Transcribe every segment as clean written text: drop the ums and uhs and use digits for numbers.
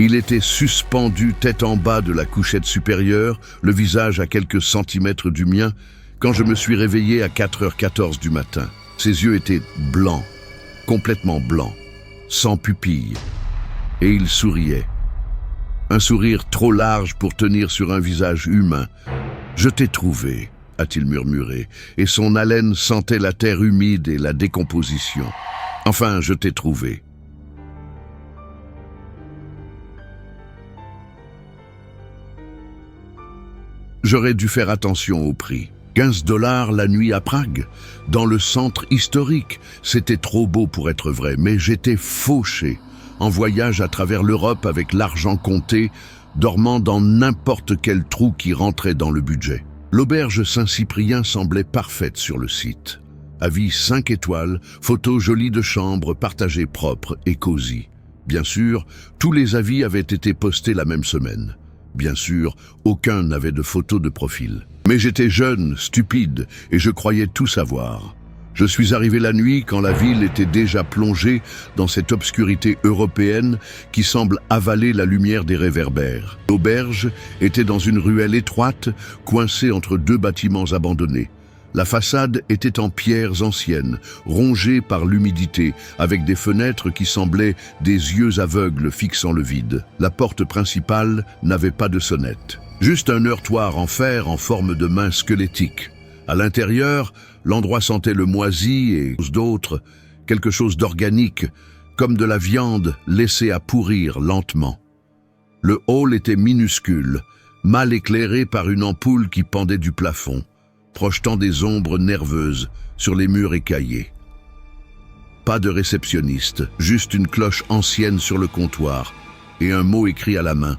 Il était suspendu tête en bas de la couchette supérieure, le visage à quelques centimètres du mien, quand je me suis réveillé à 4h14 du matin. Ses yeux étaient blancs, complètement blancs, sans pupilles, et il souriait. Un sourire trop large pour tenir sur un visage humain. « Je t'ai trouvé », a-t-il murmuré, et son haleine sentait la terre humide et la décomposition. « Enfin, je t'ai trouvé. » J'aurais dû faire attention au prix. 15 $ la nuit à Prague, dans le centre historique. C'était trop beau pour être vrai, mais j'étais fauché, en voyage à travers l'Europe avec l'argent compté, dormant dans n'importe quel trou qui rentrait dans le budget. L'auberge Saint-Cyprien semblait parfaite sur le site. Avis 5 étoiles, photos jolies de chambres, partagées propres et cosy. Bien sûr, tous les avis avaient été postés la même semaine. Bien sûr, aucun n'avait de photo de profil. Mais j'étais jeune, stupide, et je croyais tout savoir. Je suis arrivé la nuit quand la ville était déjà plongée dans cette obscurité européenne qui semble avaler la lumière des réverbères. L'auberge était dans une ruelle étroite, coincée entre deux bâtiments abandonnés. La façade était en pierres anciennes, rongée par l'humidité, avec des fenêtres qui semblaient des yeux aveugles fixant le vide. La porte principale n'avait pas de sonnette. Juste un heurtoir en fer en forme de main squelettique. À l'intérieur, l'endroit sentait le moisi et d'autres, quelque chose d'organique, comme de la viande laissée à pourrir lentement. Le hall était minuscule, mal éclairé par une ampoule qui pendait du plafond, projetant des ombres nerveuses sur les murs écaillés. Pas de réceptionniste, juste une cloche ancienne sur le comptoir et un mot écrit à la main.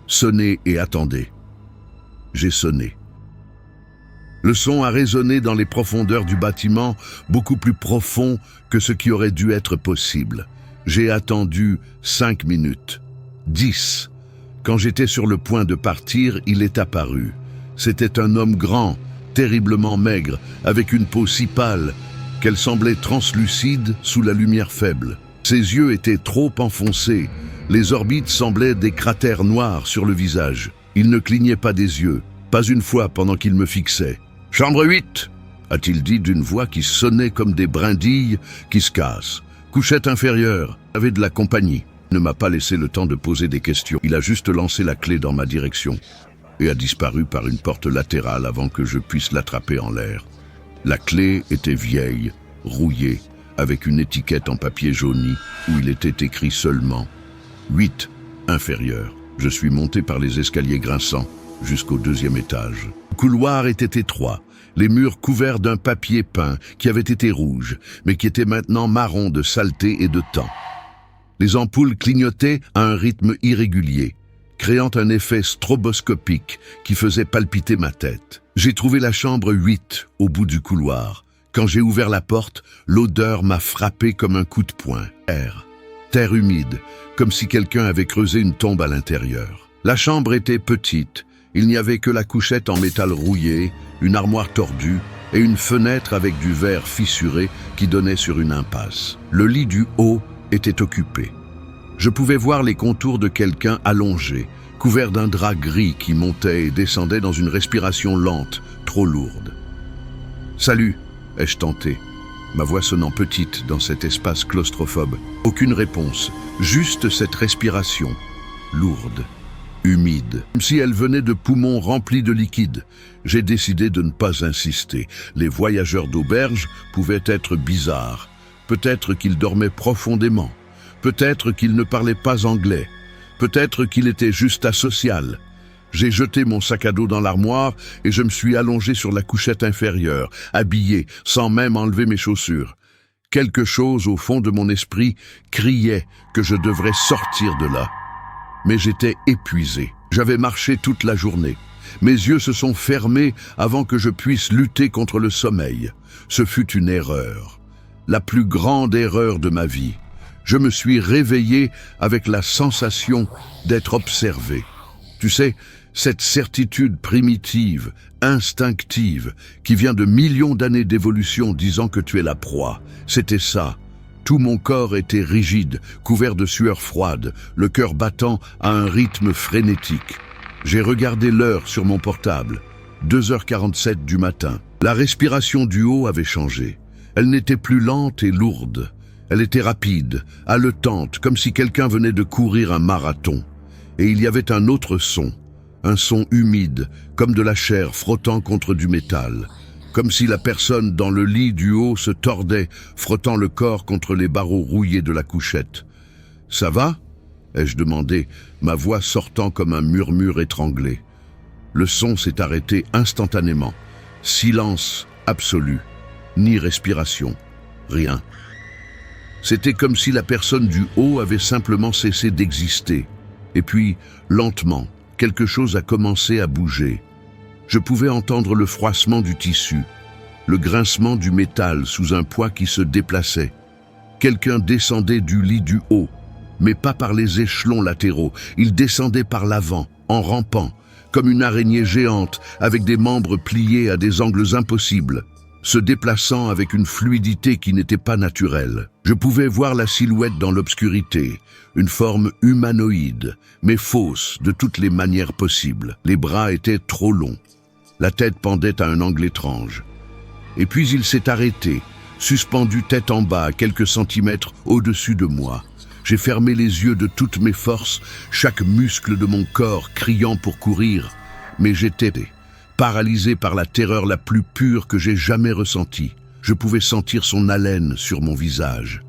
Sonnez et attendez. J'ai sonné. Le son a résonné dans les profondeurs du bâtiment, beaucoup plus profond que ce qui aurait dû être possible. J'ai attendu 5 minutes. 10. Quand j'étais sur le point de partir, il est apparu. C'était un homme grand, terriblement maigre, avec une peau si pâle qu'elle semblait translucide sous la lumière faible. Ses yeux étaient trop enfoncés, les orbites semblaient des cratères noirs sur le visage. Il ne clignait pas des yeux, pas une fois pendant qu'il me fixait. « Chambre 8 !» a-t-il dit d'une voix qui sonnait comme des brindilles qui se cassent. « Couchette inférieure, avait de la compagnie. » Il ne m'a pas laissé le temps de poser des questions. Il a juste lancé la clé dans ma direction et a disparu par une porte latérale avant que je puisse l'attraper en l'air. La clé était vieille, rouillée, avec une étiquette en papier jauni où il était écrit seulement « 8, inférieur ». Je suis monté par les escaliers grinçants jusqu'au 2e étage. Le couloir était étroit, les murs couverts d'un papier peint qui avait été rouge, mais qui était maintenant marron de saleté et de temps. Les ampoules clignotaient à un rythme irrégulier, créant un effet stroboscopique qui faisait palpiter ma tête. J'ai trouvé la chambre 8 au bout du couloir. Quand j'ai ouvert la porte, l'odeur m'a frappé comme un coup de poing. Terre humide, comme si quelqu'un avait creusé une tombe à l'intérieur. La chambre était petite, il n'y avait que la couchette en métal rouillé, une armoire tordue et une fenêtre avec du verre fissuré qui donnait sur une impasse. Le lit du haut était occupé. Je pouvais voir les contours de quelqu'un allongé, couvert d'un drap gris qui montait et descendait dans une respiration lente, trop lourde. « Salut !» ai-je tenté, ma voix sonnant petite dans cet espace claustrophobe. Aucune réponse, juste cette respiration, lourde, humide, comme si elle venait de poumons remplis de liquide. J'ai décidé de ne pas insister. Les voyageurs d'auberge pouvaient être bizarres. Peut-être qu'ils dormaient profondément. Peut-être qu'ils ne parlaient pas anglais. Peut-être qu'il était juste asocial. J'ai jeté mon sac à dos dans l'armoire et je me suis allongé sur la couchette inférieure, habillé, sans même enlever mes chaussures. Quelque chose au fond de mon esprit criait que je devrais sortir de là. Mais j'étais épuisé. J'avais marché toute la journée. Mes yeux se sont fermés avant que je puisse lutter contre le sommeil. Ce fut une erreur. La plus grande erreur de ma vie. Je me suis réveillé avec la sensation d'être observé. Tu sais, cette certitude primitive, instinctive, qui vient de millions d'années d'évolution disant que tu es la proie, c'était ça, Tout mon corps était rigide, couvert de sueur froide, le cœur battant à un rythme frénétique. J'ai regardé l'heure sur mon portable. 2h47 du matin. La respiration du haut avait changé. Elle n'était plus lente et lourde. Elle était rapide, haletante, comme si quelqu'un venait de courir un marathon. Et il y avait un autre son, un son humide, comme de la chair frottant contre du métal. Comme si la personne dans le lit du haut se tordait, frottant le corps contre les barreaux rouillés de la couchette. « Ça va ?» ai-je demandé, ma voix sortant comme un murmure étranglé. Le son s'est arrêté instantanément. Silence absolu. Ni respiration. Rien. C'était comme si la personne du haut avait simplement cessé d'exister. Et puis, lentement, quelque chose a commencé à bouger. Je pouvais entendre le froissement du tissu, le grincement du métal sous un poids qui se déplaçait. Quelqu'un descendait du lit du haut, mais pas par les échelons latéraux. Il descendait par l'avant, en rampant, comme une araignée géante, avec des membres pliés à des angles impossibles, se déplaçant avec une fluidité qui n'était pas naturelle. Je pouvais voir la silhouette dans l'obscurité, une forme humanoïde, mais fausse de toutes les manières possibles. Les bras étaient trop longs. La tête pendait à un angle étrange. Et puis il s'est arrêté, suspendu tête en bas, à quelques centimètres au-dessus de moi. J'ai fermé les yeux de toutes mes forces, chaque muscle de mon corps criant pour courir, mais j'étais paralysé par la terreur la plus pure que j'ai jamais ressentie. Je pouvais sentir son haleine sur mon visage.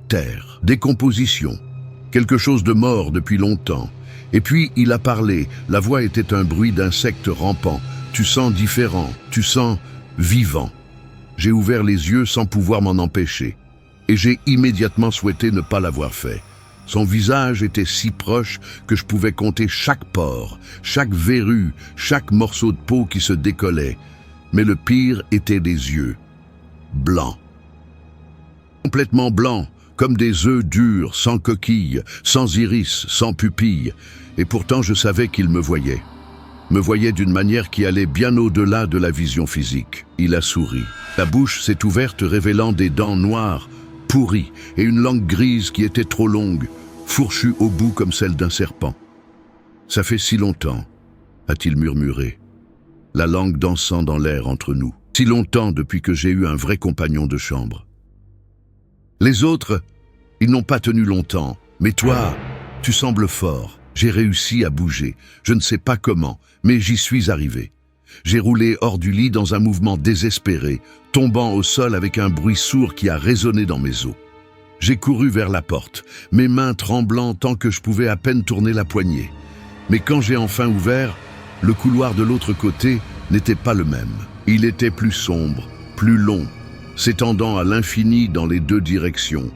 Terre, décomposition, quelque chose de mort depuis longtemps. Et puis il a parlé, la voix était un bruit d'insectes rampants. Tu sens différent, tu sens vivant. J'ai ouvert les yeux sans pouvoir m'en empêcher. Et j'ai immédiatement souhaité ne pas l'avoir fait. Son visage était si proche que je pouvais compter chaque pore, chaque verrue, chaque morceau de peau qui se décollait. Mais le pire était les yeux. Blancs. Complètement blancs, comme des œufs durs, sans coquille, sans iris, sans pupille. Et pourtant je savais qu'il me voyait. Me voyait d'une manière qui allait bien au-delà de la vision physique. Il a souri. La bouche s'est ouverte révélant des dents noires, pourries, et une langue grise qui était trop longue, fourchue au bout comme celle d'un serpent. « Ça fait si longtemps », a-t-il murmuré, la langue dansant dans l'air entre nous. « Si longtemps depuis que j'ai eu un vrai compagnon de chambre. » Les autres, ils n'ont pas tenu longtemps, mais toi, tu sembles fort. J'ai réussi à bouger, je ne sais pas comment, mais j'y suis arrivé. J'ai roulé hors du lit dans un mouvement désespéré, tombant au sol avec un bruit sourd qui a résonné dans mes os. J'ai couru vers la porte, mes mains tremblant tant que je pouvais à peine tourner la poignée. Mais quand j'ai enfin ouvert, le couloir de l'autre côté n'était pas le même. Il était plus sombre, plus long, s'étendant à l'infini dans les deux directions.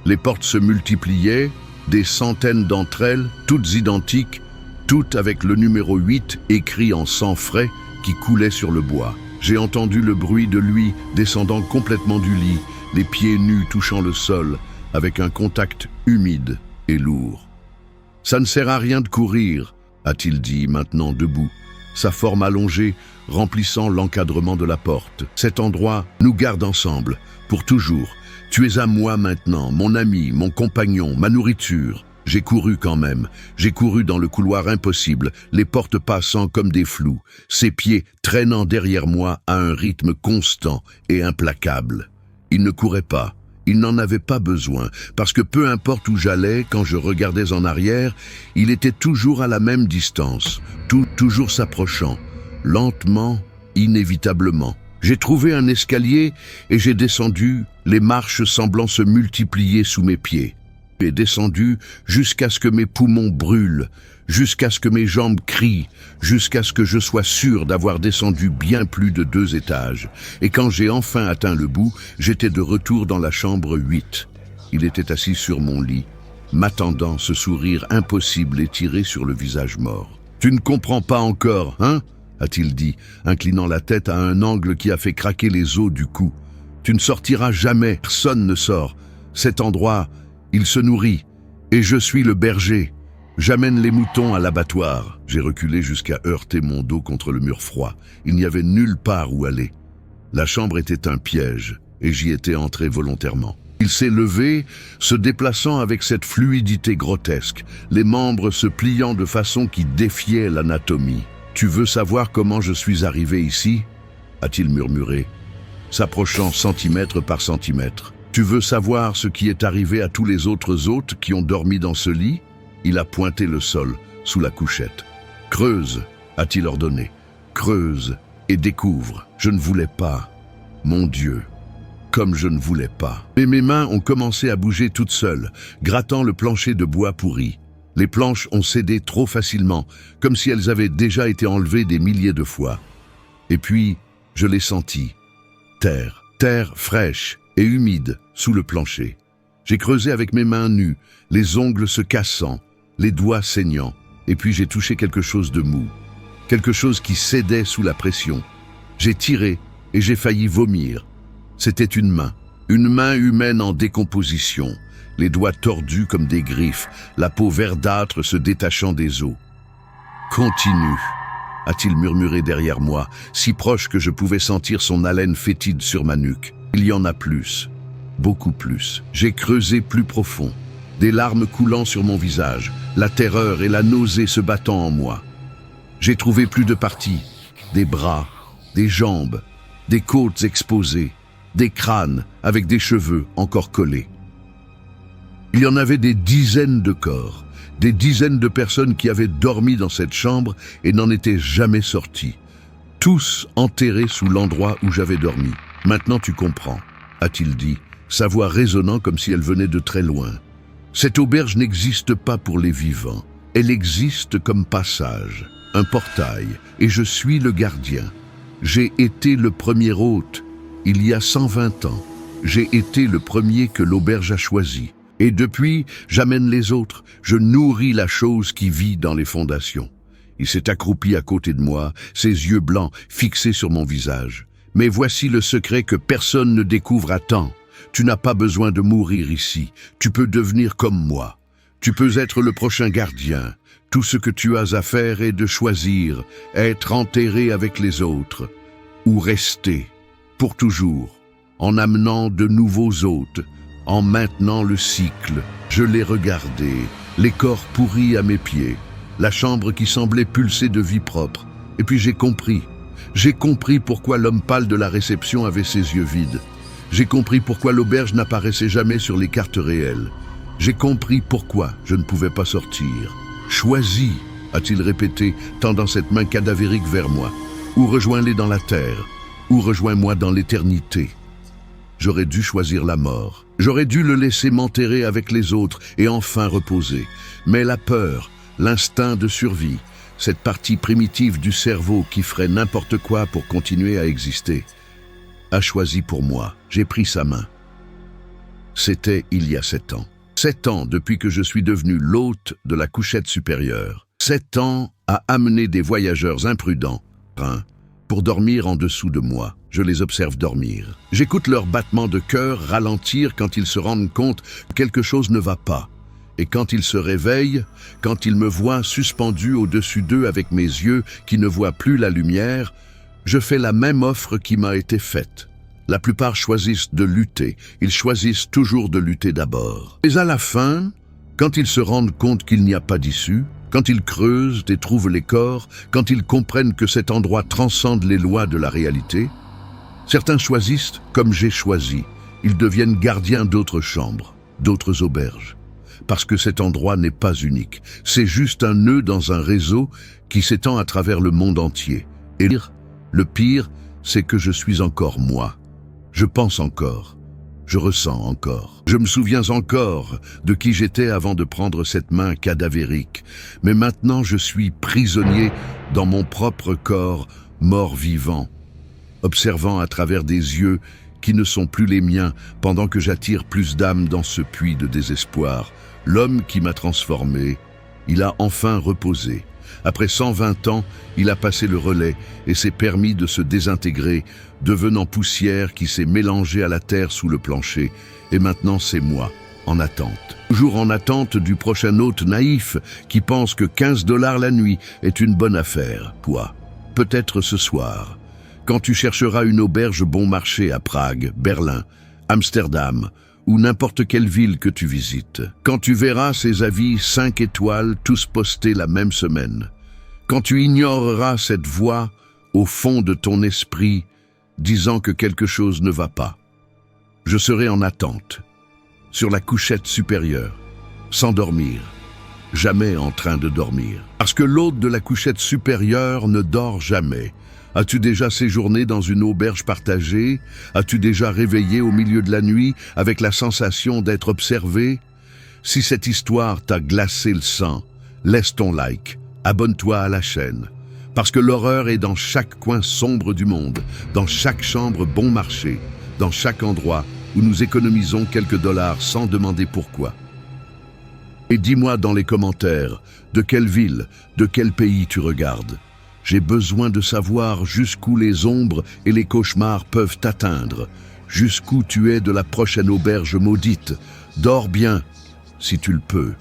Les portes se multipliaient, des centaines d'entre elles, toutes identiques, toutes avec le numéro 8 écrit en sang frais qui coulait sur le bois. J'ai entendu le bruit de lui descendant complètement du lit, les pieds nus touchant le sol, avec un contact humide et lourd. « Ça ne sert à rien de courir », a-t-il dit, maintenant debout, sa forme allongée remplissant l'encadrement de la porte. « Cet endroit nous garde ensemble, pour toujours. Tu es à moi maintenant, mon ami, mon compagnon, ma nourriture. » J'ai couru quand même. J'ai couru dans le couloir impossible, les portes passant comme des flous, ses pieds traînant derrière moi à un rythme constant et implacable. Il ne courait pas. Il n'en avait pas besoin, parce que peu importe où j'allais, quand je regardais en arrière, il était toujours à la même distance, toujours s'approchant, lentement, inévitablement. J'ai trouvé un escalier et j'ai descendu, les marches semblant se multiplier sous mes pieds. J'ai descendu jusqu'à ce que mes poumons brûlent, jusqu'à ce que mes jambes crient, jusqu'à ce que je sois sûr d'avoir descendu bien plus de 2 étages. Et quand j'ai enfin atteint le bout, j'étais de retour dans la chambre 8. Il était assis sur mon lit, m'attendant, ce sourire impossible étiré sur le visage mort. « Tu ne comprends pas encore, hein ?» a-t-il dit, inclinant la tête à un angle qui a fait craquer les os du cou. « Tu ne sortiras jamais, personne ne sort. Cet endroit, il se nourrit, et je suis le berger. J'amène les moutons à l'abattoir. » J'ai reculé jusqu'à heurter mon dos contre le mur froid. Il n'y avait nulle part où aller. La chambre était un piège, et j'y étais entré volontairement. Il s'est levé, se déplaçant avec cette fluidité grotesque, les membres se pliant de façon qui défiait l'anatomie. « Tu veux savoir comment je suis arrivé ici ?» a-t-il murmuré, s'approchant centimètre par centimètre. « Tu veux savoir ce qui est arrivé à tous les autres hôtes qui ont dormi dans ce lit ?» Il a pointé le sol, sous la couchette. « Creuse !» a-t-il ordonné. « Creuse et découvre. Je ne voulais pas. Mon Dieu !» Comme je ne voulais pas. Mais mes mains ont commencé à bouger toutes seules, grattant le plancher de bois pourri. Les planches ont cédé trop facilement, comme si elles avaient déjà été enlevées des milliers de fois. Et puis, je l'ai senti. Terre fraîche et humide sous le plancher. J'ai creusé avec mes mains nues, les ongles se cassant, les doigts saignant, et puis j'ai touché quelque chose de mou. Quelque chose qui cédait sous la pression. J'ai tiré et j'ai failli vomir. C'était une main humaine en décomposition, les doigts tordus comme des griffes, la peau verdâtre se détachant des os. « Continue !» a-t-il murmuré derrière moi, si proche que je pouvais sentir son haleine fétide sur ma nuque. Il y en a plus, beaucoup plus. J'ai creusé plus profond, des larmes coulant sur mon visage, la terreur et la nausée se battant en moi. J'ai trouvé plus de parties, des bras, des jambes, des côtes exposées, des crânes avec des cheveux encore collés. Il y en avait des dizaines de corps, des dizaines de personnes qui avaient dormi dans cette chambre et n'en étaient jamais sortis, tous enterrés sous l'endroit où j'avais dormi. « Maintenant tu comprends », a-t-il dit, sa voix résonnant comme si elle venait de très loin. « Cette auberge n'existe pas pour les vivants, elle existe comme passage, un portail, et je suis le gardien. J'ai été le premier hôte. Il y a 120 ans, j'ai été le premier que l'auberge a choisi. Et depuis, j'amène les autres, je nourris la chose qui vit dans les fondations. » Il s'est accroupi à côté de moi, ses yeux blancs fixés sur mon visage. « Mais voici le secret que personne ne découvre à temps. Tu n'as pas besoin de mourir ici, tu peux devenir comme moi. Tu peux être le prochain gardien. Tout ce que tu as à faire est de choisir, être enterré avec les autres, ou rester. Pour toujours, en amenant de nouveaux hôtes, en maintenant le cycle. Je l'ai regardé, les corps pourris à mes pieds, la chambre qui semblait pulser de vie propre. Et puis j'ai compris pourquoi l'homme pâle de la réception avait ses yeux vides. J'ai compris pourquoi l'auberge n'apparaissait jamais sur les cartes réelles. J'ai compris pourquoi je ne pouvais pas sortir. « Choisis », a-t-il répété, tendant cette main cadavérique vers moi, « ou rejoins-les dans la terre. Ou rejoins-moi dans l'éternité. » J'aurais dû choisir la mort. J'aurais dû le laisser m'enterrer avec les autres et enfin reposer. Mais la peur, l'instinct de survie, cette partie primitive du cerveau qui ferait n'importe quoi pour continuer à exister, a choisi pour moi. J'ai pris sa main. C'était il y a 7 ans. 7 ans depuis que je suis devenu l'hôte de la couchette supérieure. 7 ans à amener des voyageurs imprudents, pour dormir en dessous de moi. Je les observe dormir. J'écoute leurs battements de cœur ralentir quand ils se rendent compte que quelque chose ne va pas. Et quand ils se réveillent, quand ils me voient suspendu au-dessus d'eux avec mes yeux qui ne voient plus la lumière, je fais la même offre qui m'a été faite. La plupart choisissent de lutter. Ils choisissent toujours de lutter d'abord. Mais à la fin, quand ils se rendent compte qu'il n'y a pas d'issue, quand ils creusent et trouvent les corps, quand ils comprennent que cet endroit transcende les lois de la réalité, certains choisissent comme j'ai choisi. Ils deviennent gardiens d'autres chambres, d'autres auberges. Parce que cet endroit n'est pas unique. C'est juste un nœud dans un réseau qui s'étend à travers le monde entier. Et le pire, c'est que je suis encore moi. Je pense encore. Je ressens encore. Je me souviens encore de qui j'étais avant de prendre cette main cadavérique. Mais maintenant, je suis prisonnier dans mon propre corps, mort-vivant, observant à travers des yeux qui ne sont plus les miens pendant que j'attire plus d'âmes dans ce puits de désespoir. L'homme qui m'a transformé, il a enfin reposé. Après 120 ans, il a passé le relais et s'est permis de se désintégrer, devenant poussière qui s'est mélangée à la terre sous le plancher. Et maintenant, c'est moi, en attente. Toujours en attente du prochain hôte naïf qui pense que 15 $ la nuit est une bonne affaire. Toi, peut-être ce soir, quand tu chercheras une auberge bon marché à Prague, Berlin, Amsterdam ou n'importe quelle ville que tu visites. Quand tu verras ces avis 5 étoiles tous postés la même semaine, quand tu ignoreras cette voix au fond de ton esprit disant que quelque chose ne va pas, je serai en attente, sur la couchette supérieure, sans dormir, jamais en train de dormir. Parce que l'hôte de la couchette supérieure ne dort jamais. As-tu déjà séjourné dans une auberge partagée? As-tu déjà réveillé au milieu de la nuit avec la sensation d'être observé? Si cette histoire t'a glacé le sang, laisse ton like, abonne-toi à la chaîne. Parce que l'horreur est dans chaque coin sombre du monde, dans chaque chambre bon marché, dans chaque endroit où nous économisons quelques dollars sans demander pourquoi. Et dis-moi dans les commentaires, de quelle ville, de quel pays tu regardes. J'ai besoin de savoir jusqu'où les ombres et les cauchemars peuvent t'atteindre, jusqu'où tu es de la prochaine auberge maudite. Dors bien, si tu le peux.